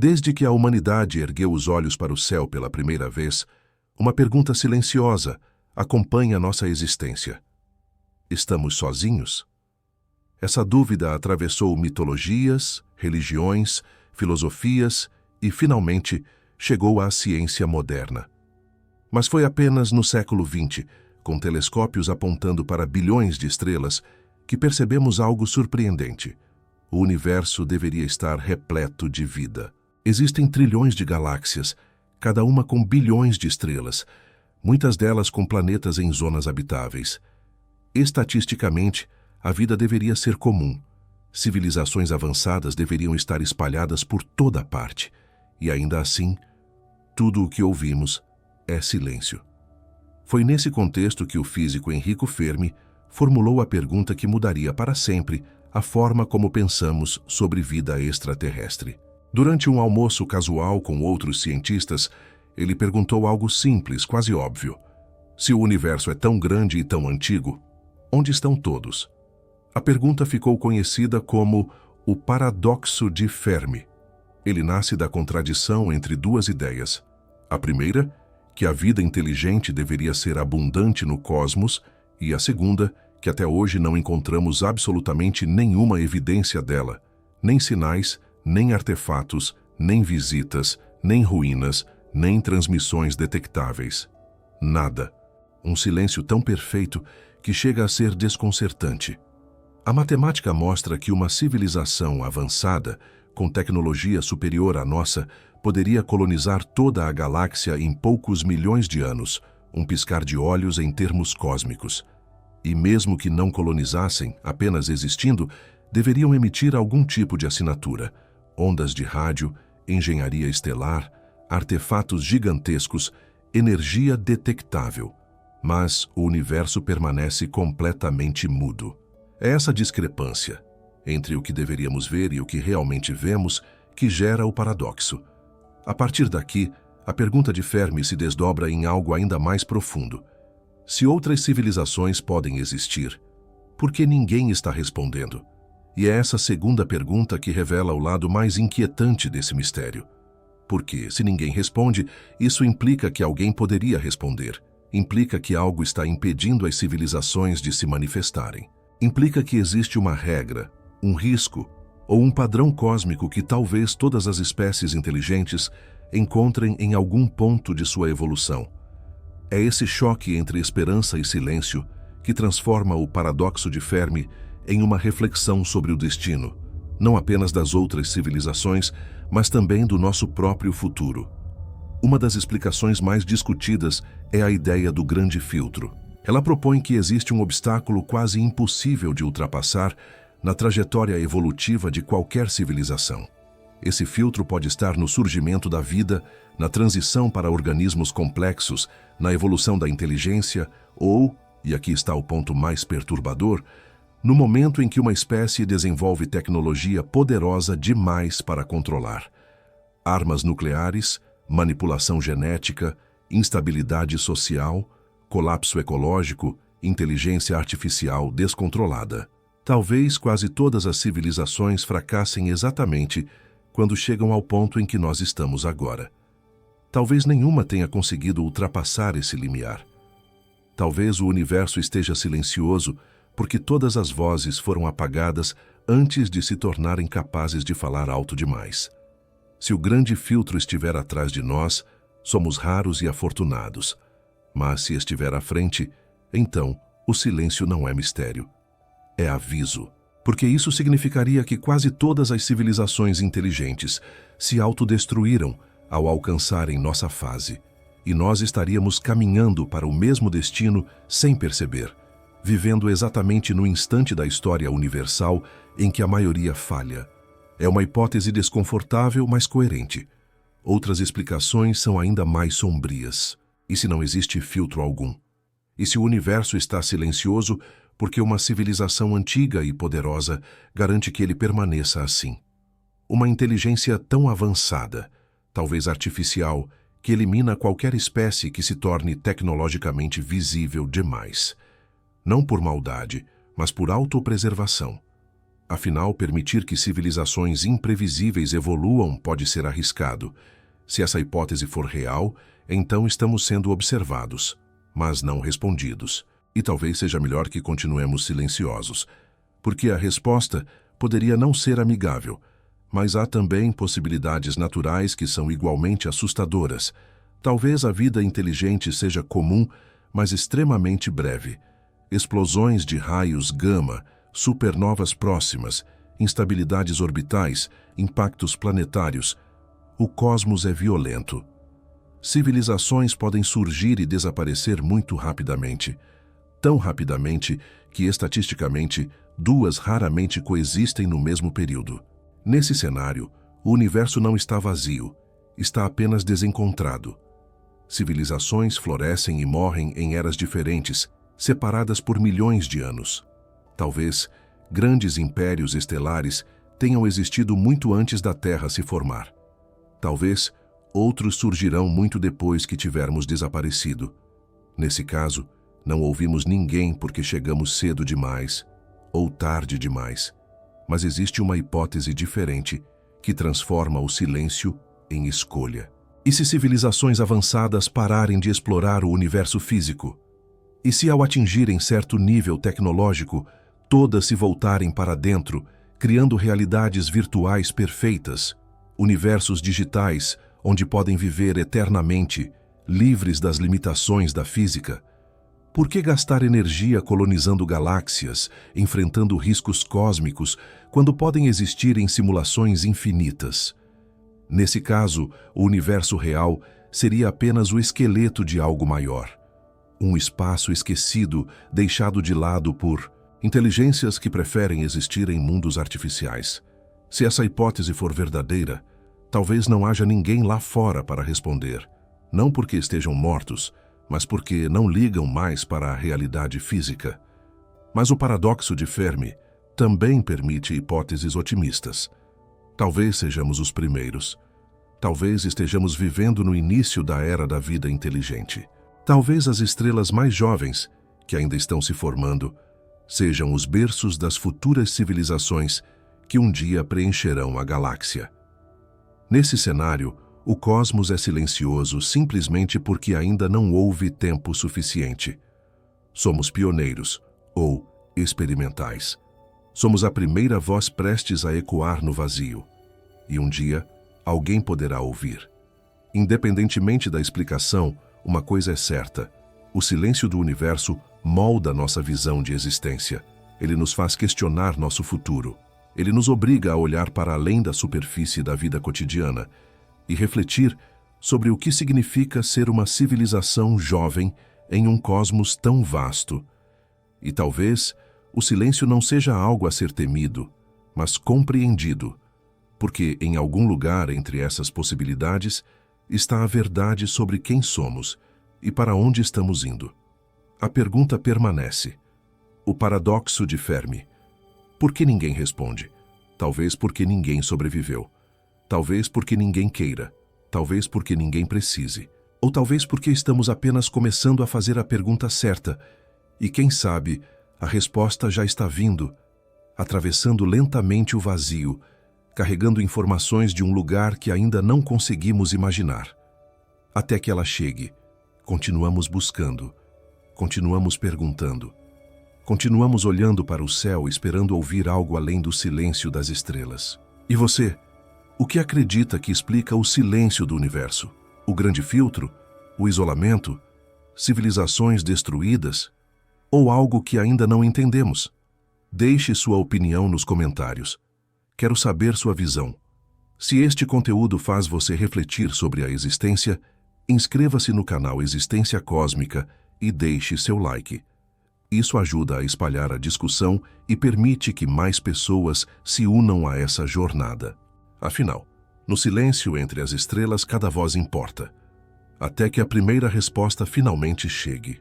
Desde que a humanidade ergueu os olhos para o céu pela primeira vez, uma pergunta silenciosa acompanha nossa existência. Estamos sozinhos? Essa dúvida atravessou mitologias, religiões, filosofias e, finalmente, chegou à ciência moderna. Mas foi apenas no século XX, com telescópios apontando para bilhões de estrelas, que percebemos algo surpreendente. O universo deveria estar repleto de vida. Existem trilhões de galáxias, cada uma com bilhões de estrelas, muitas delas com planetas em zonas habitáveis. Estatisticamente, a vida deveria ser comum. Civilizações avançadas deveriam estar espalhadas por toda parte. E ainda assim, tudo o que ouvimos é silêncio. Foi nesse contexto que o físico Enrico Fermi formulou a pergunta que mudaria para sempre a forma como pensamos sobre vida extraterrestre. Durante um almoço casual com outros cientistas, ele perguntou algo simples, quase óbvio. Se o universo é tão grande e tão antigo, onde estão todos? A pergunta ficou conhecida como o paradoxo de Fermi. Ele nasce da contradição entre duas ideias. A primeira, que a vida inteligente deveria ser abundante no cosmos, e a segunda, que até hoje não encontramos absolutamente nenhuma evidência dela, nem sinais, nem artefatos, nem visitas, nem ruínas, nem transmissões detectáveis. Nada. Um silêncio tão perfeito que chega a ser desconcertante. A matemática mostra que uma civilização avançada, com tecnologia superior à nossa, poderia colonizar toda a galáxia em poucos milhões de anos, um piscar de olhos em termos cósmicos. E mesmo que não colonizassem, apenas existindo, deveriam emitir algum tipo de assinatura: ondas de rádio, engenharia estelar, artefatos gigantescos, energia detectável. Mas o universo permanece completamente mudo. É essa discrepância entre o que deveríamos ver e o que realmente vemos que gera o paradoxo. A partir daqui, a pergunta de Fermi se desdobra em algo ainda mais profundo. Se outras civilizações podem existir, por que ninguém está respondendo? E é essa segunda pergunta que revela o lado mais inquietante desse mistério. Porque, se ninguém responde, isso implica que alguém poderia responder. Implica que algo está impedindo as civilizações de se manifestarem. Implica que existe uma regra, um risco ou um padrão cósmico que talvez todas as espécies inteligentes encontrem em algum ponto de sua evolução. É esse choque entre esperança e silêncio que transforma o paradoxo de Fermi em uma reflexão sobre o destino, não apenas das outras civilizações, mas também do nosso próprio futuro. Uma das explicações mais discutidas é a ideia do grande filtro. Ela propõe que existe um obstáculo quase impossível de ultrapassar na trajetória evolutiva de qualquer civilização. Esse filtro pode estar no surgimento da vida, na transição para organismos complexos, na evolução da inteligência ou, e aqui está o ponto mais perturbador, no momento em que uma espécie desenvolve tecnologia poderosa demais para controlar. Armas nucleares, manipulação genética, instabilidade social, colapso ecológico, inteligência artificial descontrolada. Talvez quase todas as civilizações fracassem exatamente quando chegam ao ponto em que nós estamos agora. Talvez nenhuma tenha conseguido ultrapassar esse limiar. Talvez o universo esteja silencioso porque todas as vozes foram apagadas antes de se tornarem capazes de falar alto demais. Se o grande filtro estiver atrás de nós, somos raros e afortunados. Mas se estiver à frente, então o silêncio não é mistério. É aviso. Porque isso significaria que quase todas as civilizações inteligentes se autodestruíram ao alcançarem nossa fase. E nós estaríamos caminhando para o mesmo destino sem perceber, vivendo exatamente no instante da história universal em que a maioria falha. É uma hipótese desconfortável, mas coerente. Outras explicações são ainda mais sombrias. E se não existe filtro algum? E se o universo está silencioso porque uma civilização antiga e poderosa garante que ele permaneça assim? Uma inteligência tão avançada, talvez artificial, que elimina qualquer espécie que se torne tecnologicamente visível demais. Não por maldade, mas por autopreservação. Afinal, permitir que civilizações imprevisíveis evoluam pode ser arriscado. Se essa hipótese for real, então estamos sendo observados, mas não respondidos. E talvez seja melhor que continuemos silenciosos, porque a resposta poderia não ser amigável, mas há também possibilidades naturais que são igualmente assustadoras. Talvez a vida inteligente seja comum, mas extremamente breve. Explosões de raios gama, supernovas próximas, instabilidades orbitais, impactos planetários. O cosmos é violento. Civilizações podem surgir e desaparecer muito rapidamente. Tão rapidamente que, estatisticamente, duas raramente coexistem no mesmo período. Nesse cenário, o universo não está vazio, está apenas desencontrado. Civilizações florescem e morrem em eras diferentes, separadas por milhões de anos. Talvez grandes impérios estelares tenham existido muito antes da Terra se formar. Talvez outros surgirão muito depois que tivermos desaparecido. Nesse caso, não ouvimos ninguém porque chegamos cedo demais ou tarde demais. Mas existe uma hipótese diferente que transforma o silêncio em escolha. E se civilizações avançadas pararem de explorar o universo físico? E se, ao atingirem certo nível tecnológico, todas se voltarem para dentro, criando realidades virtuais perfeitas, universos digitais onde podem viver eternamente, livres das limitações da física? Por que gastar energia colonizando galáxias, enfrentando riscos cósmicos, quando podem existir em simulações infinitas? Nesse caso, o universo real seria apenas o esqueleto de algo maior. Um espaço esquecido, deixado de lado por inteligências que preferem existir em mundos artificiais. Se essa hipótese for verdadeira, talvez não haja ninguém lá fora para responder, não porque estejam mortos, mas porque não ligam mais para a realidade física. Mas o paradoxo de Fermi também permite hipóteses otimistas. Talvez sejamos os primeiros. Talvez estejamos vivendo no início da era da vida inteligente. Talvez as estrelas mais jovens, que ainda estão se formando, sejam os berços das futuras civilizações que um dia preencherão a galáxia. Nesse cenário, o cosmos é silencioso simplesmente porque ainda não houve tempo suficiente. Somos pioneiros, ou experimentais. Somos a primeira voz prestes a ecoar no vazio. E um dia, alguém poderá ouvir. Independentemente da explicação, uma coisa é certa: o silêncio do universo molda nossa visão de existência. Ele nos faz questionar nosso futuro. Ele nos obriga a olhar para além da superfície da vida cotidiana e refletir sobre o que significa ser uma civilização jovem em um cosmos tão vasto. E talvez o silêncio não seja algo a ser temido, mas compreendido, porque em algum lugar entre essas possibilidades está a verdade sobre quem somos e para onde estamos indo. A pergunta permanece. O paradoxo de Fermi. Por que ninguém responde? Talvez porque ninguém sobreviveu. Talvez porque ninguém queira. Talvez porque ninguém precise. Ou talvez porque estamos apenas começando a fazer a pergunta certa. E quem sabe, a resposta já está vindo, atravessando lentamente o vazio, carregando informações de um lugar que ainda não conseguimos imaginar. Até que ela chegue, continuamos buscando, continuamos perguntando, continuamos olhando para o céu esperando ouvir algo além do silêncio das estrelas. E você? O que acredita que explica o silêncio do universo? O grande filtro? O isolamento? Civilizações destruídas? Ou algo que ainda não entendemos? Deixe sua opinião nos comentários. Quero saber sua visão. Se este conteúdo faz você refletir sobre a existência, inscreva-se no canal Existência Cósmica e deixe seu like. Isso ajuda a espalhar a discussão e permite que mais pessoas se unam a essa jornada. Afinal, no silêncio entre as estrelas cada voz importa, até que a primeira resposta finalmente chegue.